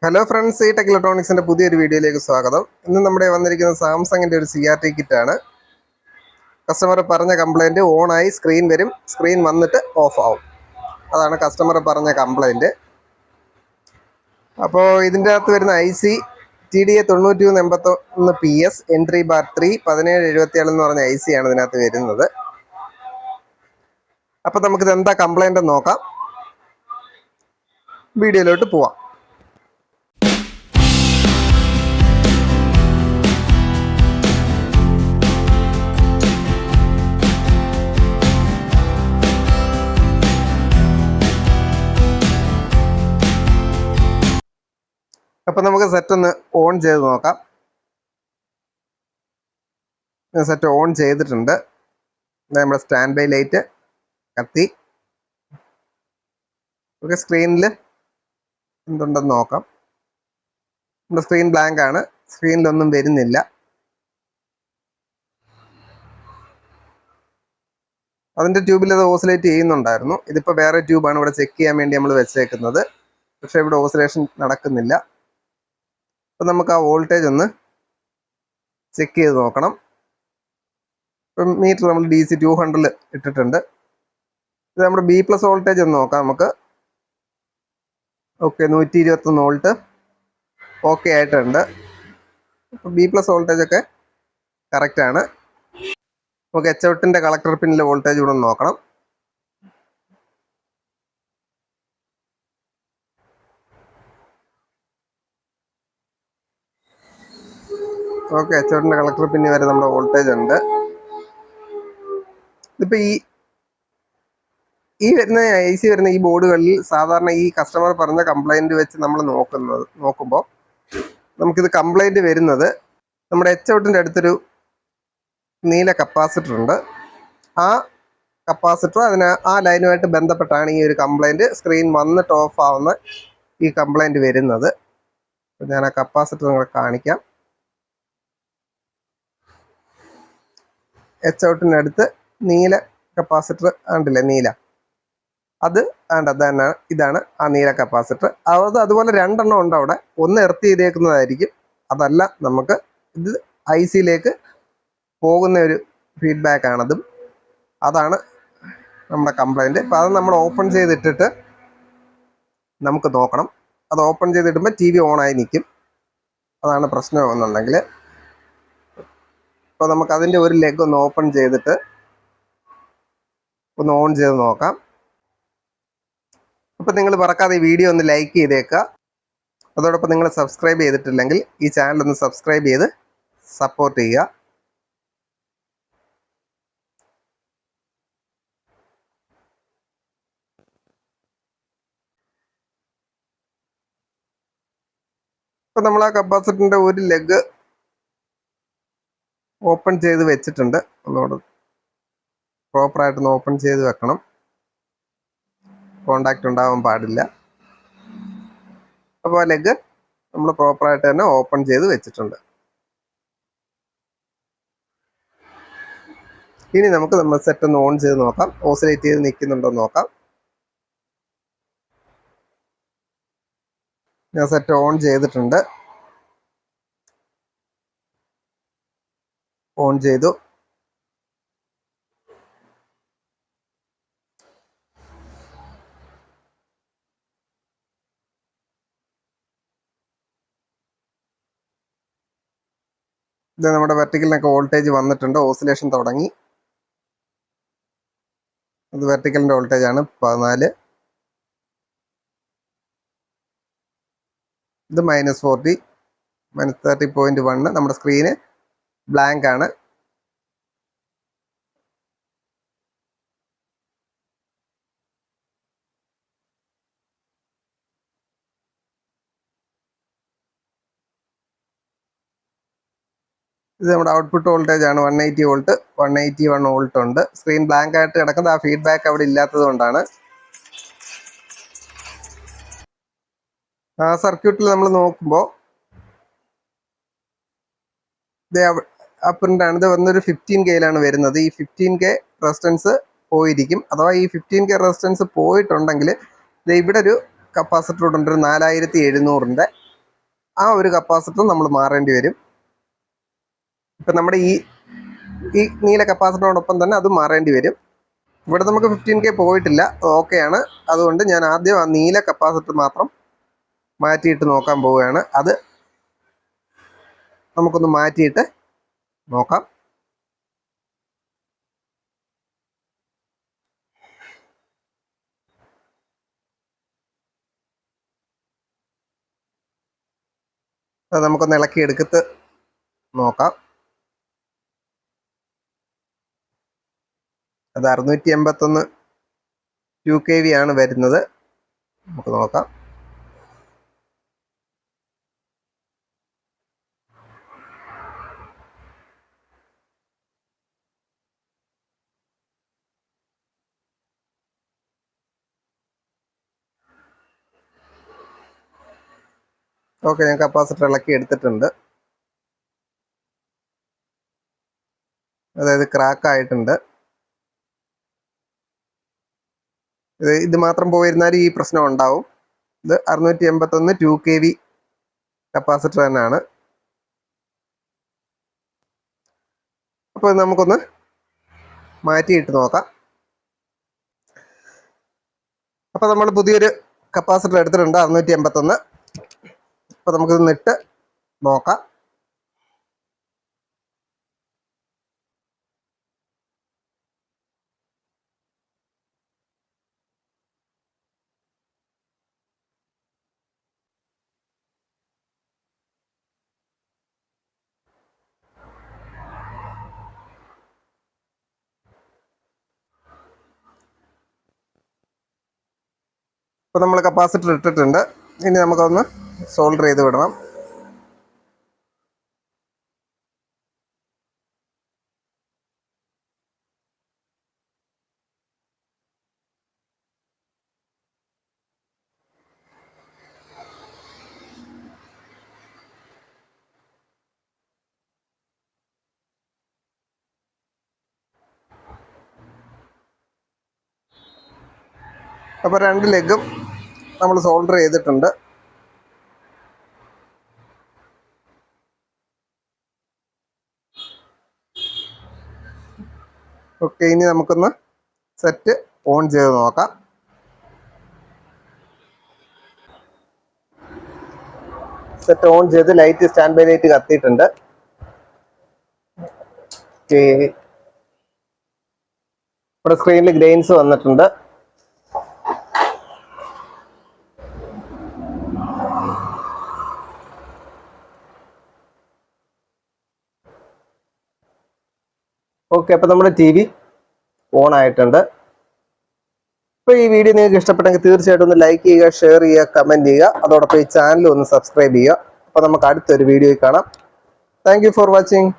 Hello friends, ഈ ടെക്ഇലക്ട്രോണിക്സിന്റെ പുതിയൊരു വീഡിയോയിലേക്ക് സ്വാഗതം. ഇന്ന് നമ്മുടെ വന്നിരിക്കുന്നത് സാംസങ്ങിന്റെ ഒരു CRT കിറ്റാണ്. കസ്റ്റമർ പറഞ്ഞ കംപ്ലൈന്റ് ഓണായി സ്ക്രീൻ വരും, സ്ക്രീൻ വന്നിട്ട് ഓഫ് ആവും. അതാണ് കസ്റ്റമർ പറഞ്ഞ കംപ്ലൈന്റ്. അപ്പോൾ ഇതിൻ്റെ അകത്ത് വരുന്ന IC TDA 9381 PS entry bar 3 1777 എന്ന് പറഞ്ഞ IC ആണ് ഇതിനകത്ത് വരുന്നത്. അപ്പോൾ നമുക്കിത് എന്താ കംപ്ലൈന്റ് നോക്കാം, വീഡിയോയിലോട്ട് പോവാം. അപ്പോൾ നമുക്ക് സെറ്റ് ഒന്ന് ഓൺ ചെയ്ത് നോക്കാം. സെറ്റ് ഓൺ ചെയ്തിട്ടുണ്ട്. നമ്മുടെ സ്റ്റാൻഡ് ബൈ ലൈറ്റ് കത്തി. നമുക്ക് സ്ക്രീനിൽ എന്തുണ്ടെന്ന് നോക്കാം. നമ്മുടെ സ്ക്രീൻ ബ്ലാങ്ക് ആണ്, സ്ക്രീനിലൊന്നും വരുന്നില്ല. അതിൻ്റെ ട്യൂബിൽ അത് ഓസിലേറ്റ് ചെയ്യുന്നുണ്ടായിരുന്നു. ഇതിപ്പോൾ വേറെ ട്യൂബാണ് ഇവിടെ ചെക്ക് ചെയ്യാൻ വേണ്ടി നമ്മൾ വെച്ചേക്കുന്നത്. പക്ഷേ ഇവിടെ ഓസിലേഷൻ നടക്കുന്നില്ല. അപ്പം നമുക്ക് ആ വോൾട്ടേജ് ഒന്ന് ചെക്ക് ചെയ്ത് നോക്കണം. ഇപ്പം മീറ്റർ നമ്മൾ DC 200 ഇട്ടിട്ടുണ്ട്. ഇത് നമ്മുടെ B+ വോൾട്ടേജ് ഒന്ന് നോക്കാം നമുക്ക്. ഓക്കെ, 121 വോൾട്ട് ഓക്കെ ആയിട്ടുണ്ട്. അപ്പോൾ B+ വോൾട്ടേജ് ഒക്കെ കറക്റ്റാണ്. നമുക്ക് HOUTൻ്റെ കളക്ടർ പിന്നിലെ വോൾട്ടേജ് കൂടെ ഒന്ന് നോക്കണം. ഓക്കെ, HOUTൻ്റെ കളക്ടർ പിന്നി വരെ നമ്മുടെ വോൾട്ടേജ് ഉണ്ട്. ഇതിപ്പോൾ ഈ വരുന്ന IC വരുന്ന ഈ ബോർഡുകളിൽ സാധാരണ ഈ കസ്റ്റമർ പറഞ്ഞ കംപ്ലൈൻറ്റ് വെച്ച് നമ്മൾ നോക്കുമ്പോൾ നമുക്കിത് കംപ്ലൈൻറ്റ് വരുന്നത് നമ്മുടെ HOUTൻ്റെ അടുത്തൊരു നീല കപ്പാസിറ്റർ ഉണ്ട്. ആ കപ്പാസിറ്റർ ആ ലൈനുമായിട്ട് ബന്ധപ്പെട്ടാണ് ഈ ഒരു കംപ്ലൈൻറ്റ്, സ്ക്രീൻ വന്നിട്ട് ഓഫ് ആവുന്ന ഈ കംപ്ലൈൻറ്റ് വരുന്നത്. ഞാൻ ആ കപ്പാസിറ്റർ നിങ്ങളെ കാണിക്കാം. HOUTൻ്റെ അടുത്ത് നീല കപ്പാസിറ്റർ കണ്ടില്ലേ, നീല, ഇതാണ് ആ നീല കപ്പാസിറ്റർ. അതുപോലെ 2 എണ്ണം ഉണ്ട് അവിടെ. ഒന്ന് എർത്ത് ചെയ്തേക്കുന്നതായിരിക്കും, അതല്ല നമുക്ക് ഇത് ICയിലേക്ക് പോകുന്ന ഒരു ഫീഡ്ബാക്ക് ആണതും. അതാണ് നമ്മുടെ കംപ്ലൈൻറ്റ്. അപ്പോൾ അത് നമ്മൾ ഓപ്പൺ ചെയ്തിട്ടിട്ട് നമുക്ക് നോക്കണം. അത് ഓപ്പൺ ചെയ്തിടുമ്പോൾ TV ഓണായി നിൽക്കും. അതാണ് പ്രശ്നമെന്നുണ്ടെങ്കിൽ. അപ്പോൾ നമുക്ക് അതിൻ്റെ ഒരു ലെഗ് ഒന്ന് ഓപ്പൺ ചെയ്തിട്ട് ഒന്ന് ഓൺ ചെയ്ത് നോക്കാം. അപ്പോൾ നിങ്ങൾ മറക്കാതെ ഈ വീഡിയോ ഒന്ന് ലൈക്ക് ചെയ്തേക്കുക. അതോടൊപ്പം നിങ്ങൾ സബ്സ്ക്രൈബ് ചെയ്തിട്ടില്ലെങ്കിൽ ഈ ചാനൽ ഒന്ന് സബ്സ്ക്രൈബ് ചെയ്ത് സപ്പോർട്ട് ചെയ്യുക. ഇപ്പോൾ നമ്മൾ ആ കപ്പാസിറ്ററിൻ്റെ ഒരു ലെഗ് ഓപ്പൺ ചെയ്ത് വെച്ചിട്ടുണ്ട്. ഒന്നുകൂടെ പ്രോപ്പറായിട്ടൊന്ന് ഓപ്പൺ ചെയ്ത് വെക്കണം. കോണ്ടാക്റ്റ് ഉണ്ടാവാൻ പാടില്ല. അപ്പോൾ ആ ലെഗ് നമ്മൾ പ്രോപ്പറായിട്ട് തന്നെ ഓപ്പൺ ചെയ്ത് വെച്ചിട്ടുണ്ട്. ഇനി നമുക്ക് നമ്മൾ സെറ്റ് ഒന്ന് ഓൺ ചെയ്ത് നോക്കാം, ഓസിലേറ്റ് ചെയ്ത് നിൽക്കുന്നുണ്ടോ എന്ന് നോക്കാം. ഞാൻ സെറ്റ് ഓൺ ചെയ്തിട്ടുണ്ട്. ഓൺ ചെയ്തു. ഇത് നമ്മുടെ വെർട്ടിക്കലിനൊക്കെ വോൾട്ടേജ് വന്നിട്ടുണ്ട്, ഓസിലേഷൻ തുടങ്ങി. ഇത് വെർട്ടിക്കലിൻ്റെ വോൾട്ടേജ് ആണ് 14. ഇത് -40, -30.1. നമ്മുടെ സ്ക്രീന് ബ്ലാങ്ക് ആണ്. ഇത് നമ്മുടെ ഔട്ട്പുട്ട് വോൾട്ടേജ് ആണ്. 180 വോൾട്ട്, 181 വോൾട്ട് ഉണ്ട്. സ്ക്രീൻ ബ്ലാങ്ക് ആയിട്ട് കിടക്കുന്നത് ആ ഫീഡ്ബാക്ക് അവിടെ ഇല്ലാത്തത് കൊണ്ടാണ്. ആ സർക്യൂട്ടിൽ നമ്മൾ നോക്കുമ്പോൾ ആ പ്രിൻ്റാണ്. ഇത് വന്നൊരു 15K വരുന്നത്. ഈ 15K റെസിസ്റ്റൻസ് പോയിരിക്കും. അഥവാ ഈ 15K റെസിസ്റ്റൻസ് പോയിട്ടുണ്ടെങ്കിൽ ഇവിടെ ഒരു കപ്പാസിറ്റർ ഉണ്ട്, ഒരു 4700-ൻ്റെ. ആ ഒരു കപ്പാസിറ്റർ നമ്മൾ മാറേണ്ടി വരും. ഇപ്പം നമ്മുടെ ഈ നീല കപ്പാസിറ്ററിനോടൊപ്പം തന്നെ അത് മാറേണ്ടി വരും. ഇവിടെ നമുക്ക് 15K പോയിട്ടില്ല, ഓക്കെയാണ്. അതുകൊണ്ട് ഞാൻ ആദ്യം ആ നീല കപ്പാസിറ്റർ മാത്രം മാറ്റിയിട്ട് നോക്കാൻ പോവുകയാണ്. അത് നമുക്കൊന്ന് മാറ്റിയിട്ട് നോക്കാം. അത് നമുക്കൊന്ന് ഇളക്കി എടുക്കത്ത് നോക്കാം. അത് 681 2kV ആണ് വരുന്നത്. നമുക്ക് നോക്കാം. ഓക്കെ, ഞാൻ കപ്പാസിറ്റർ ഇളക്കി എടുത്തിട്ടുണ്ട്. അതായത് ക്രാക്ക് ആയിട്ടുണ്ട്. ഇത് മാത്രം പോയിരുന്നാലും ഈ പ്രശ്നം ഉണ്ടാവും. ഇത് 681 2kV കപ്പാസിറ്റർ തന്നെയാണ്. അപ്പോൾ നമുക്കൊന്ന് മാറ്റിയിട്ട് നോക്കാം. അപ്പോൾ നമ്മൾ പുതിയൊരു കപ്പാസിറ്റർ എടുത്തിട്ടുണ്ട്, 681. അപ്പോൾ നമുക്കിത് ഇട്ട് നോക്കാം. ഇപ്പോൾ നമ്മൾ കപ്പാസിറ്റർ ഇട്ടിട്ടുണ്ട്. ഇനി നമുക്കൊന്ന് സോൾഡർ ചെയ്ത് വിടണം. അപ്പോൾ 2 ലെഗും നമ്മൾ സോൾഡർ ചെയ്തിട്ടുണ്ട്. ഓക്കെ, ഇനി നമുക്കൊന്ന് സെറ്റ് ഓൺ ചെയ്ത് നോക്കാം. സെറ്റ് ഓൺ ചെയ്ത് ലൈറ്റ് സ്റ്റാൻഡ് ബൈ ലൈറ്റ് കത്തിയിട്ടുണ്ട്. ഇവിടെ സ്ക്രീനിൽ ഗ്രെയിൻസ് വന്നിട്ടുണ്ട്. ഓക്കെ, അപ്പോൾ നമ്മുടെ TV ഓൺ ആയിട്ടുണ്ട്. അപ്പോൾ ഈ വീഡിയോ നിങ്ങൾക്ക് ഇഷ്ടപ്പെട്ടെങ്കിൽ തീർച്ചയായിട്ടും ഒന്ന് ലൈക്ക് ചെയ്യുക, ഷെയർ ചെയ്യുക, കമൻറ്റ് ചെയ്യുക. അതോടൊപ്പം ഈ ചാനൽ ഒന്ന് സബ്സ്ക്രൈബ് ചെയ്യുക. അപ്പോൾ നമുക്ക് അടുത്തൊരു വീഡിയോയിൽ കാണാം. Thank you for watching.